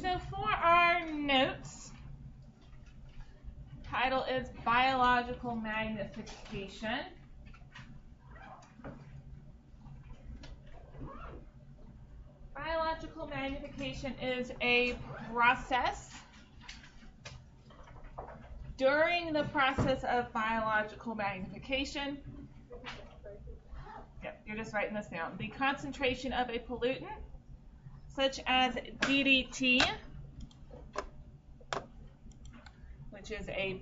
So for our notes, title is Biological Magnification. Biological magnification is a process. During the process of biological magnification, you're just writing this down, the concentration of a pollutant, such as DDT, which is a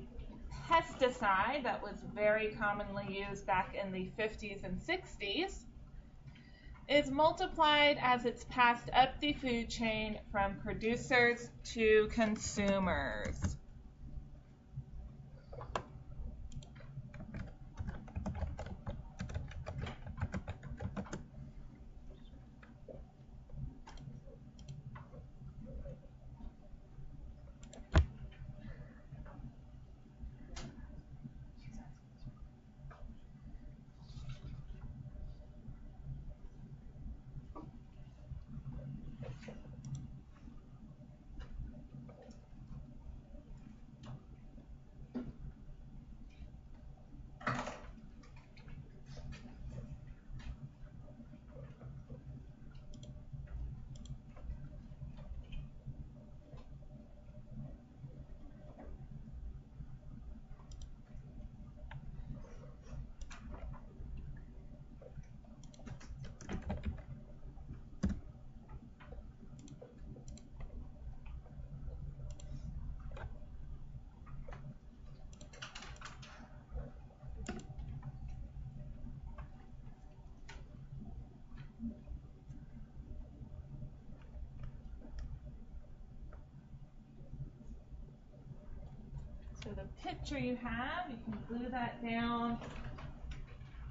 pesticide that was very commonly used back in the 50s and 60s, is multiplied as it's passed up the food chain from producers to consumers. So the picture you have, you can glue that down,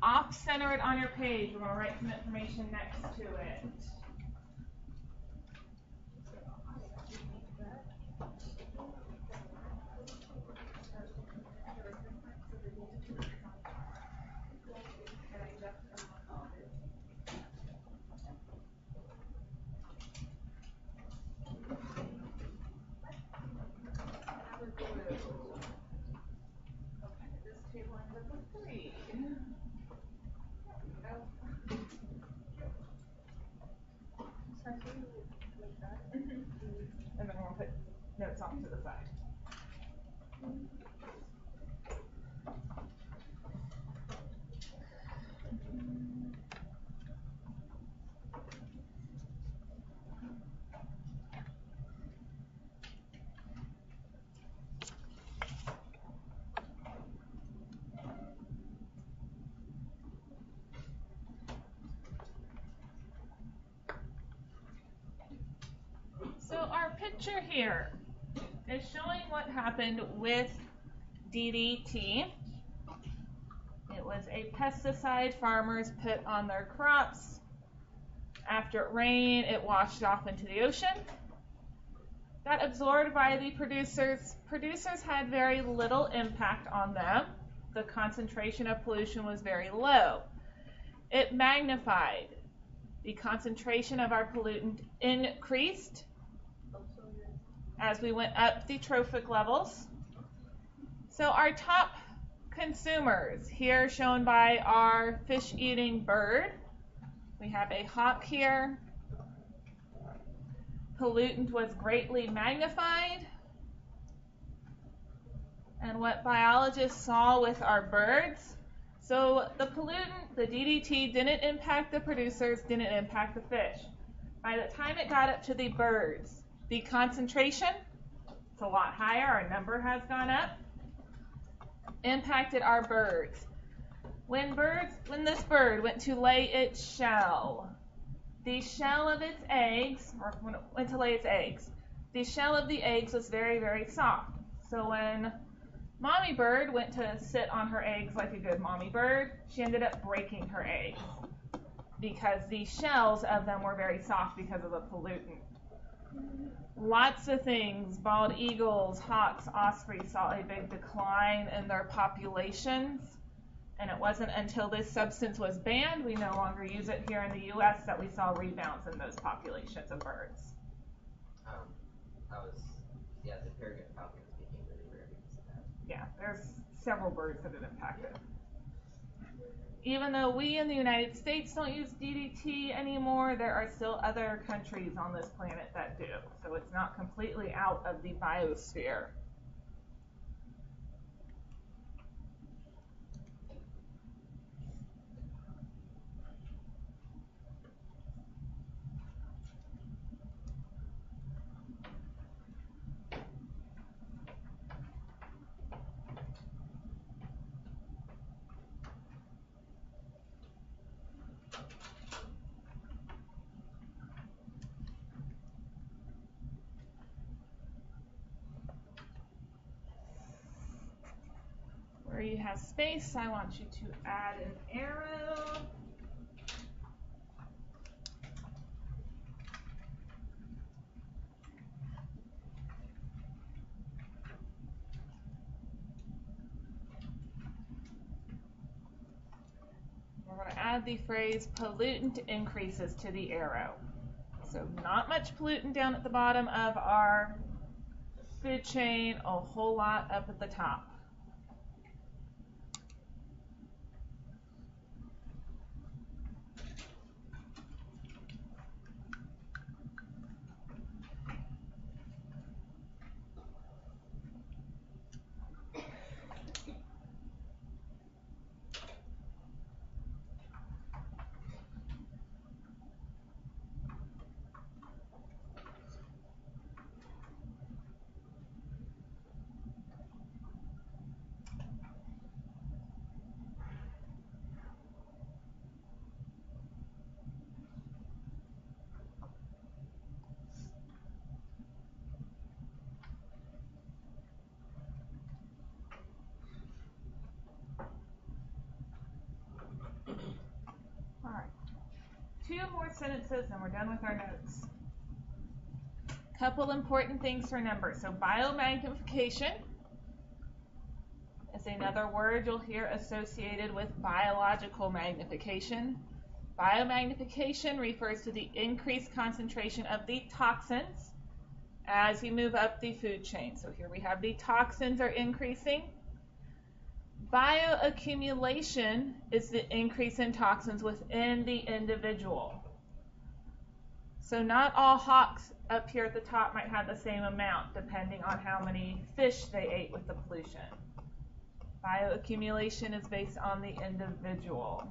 off-center it on your page. We're going to write some information next to it. And then we'll put notes off to the side. So our picture here is showing what happened with DDT. It was a pesticide farmers put on their crops. After it rained, it washed off into the ocean. Got absorbed by the producers. Producers had very little impact on them. The concentration of pollution was very low. It magnified. The concentration of our pollutant increased as we went up the trophic levels. So our top consumers, here shown by our fish-eating bird. We have a hawk here. Pollutant was greatly magnified. And what biologists saw with our birds, so the pollutant, the DDT, didn't impact the producers, didn't impact the fish. By the time it got up to the birds, the concentration, it's a lot higher, our number has gone up, impacted our birds. When this bird went to lay its shell, the shell of its eggs, or when it went to lay its eggs, the shell of the eggs was very, very soft. So when mommy bird went to sit on her eggs like a good mommy bird, she ended up breaking her eggs because the shells of them were very soft because of the pollutant. Lots of things, bald eagles, hawks, ospreys saw a big decline in their populations, and it wasn't until this substance was banned, we no longer use it here in the U.S., that we saw rebounds in those populations of birds. Yeah, the peregrine falcon became really rare because of that. Yeah, there's several birds that it impacted. Even though we in the United States don't use DDT anymore, there are still other countries on this planet that do. So it's not completely out of the biosphere. Where you have space, I want you to add an arrow. We're going to add the phrase pollutant increases to the arrow. So not much pollutant down at the bottom of our food chain, a whole lot up at the top. All right, 2 more sentences and we're done with our notes. Couple important things to remember. So biomagnification is another word you'll hear associated with biological magnification. Biomagnification refers to the increased concentration of the toxins as you move up the food chain. So here we have the toxins are increasing. Bioaccumulation is the increase in toxins within the individual. So not all hawks up here at the top might have the same amount depending on how many fish they ate with the pollution. Bioaccumulation is based on the individual.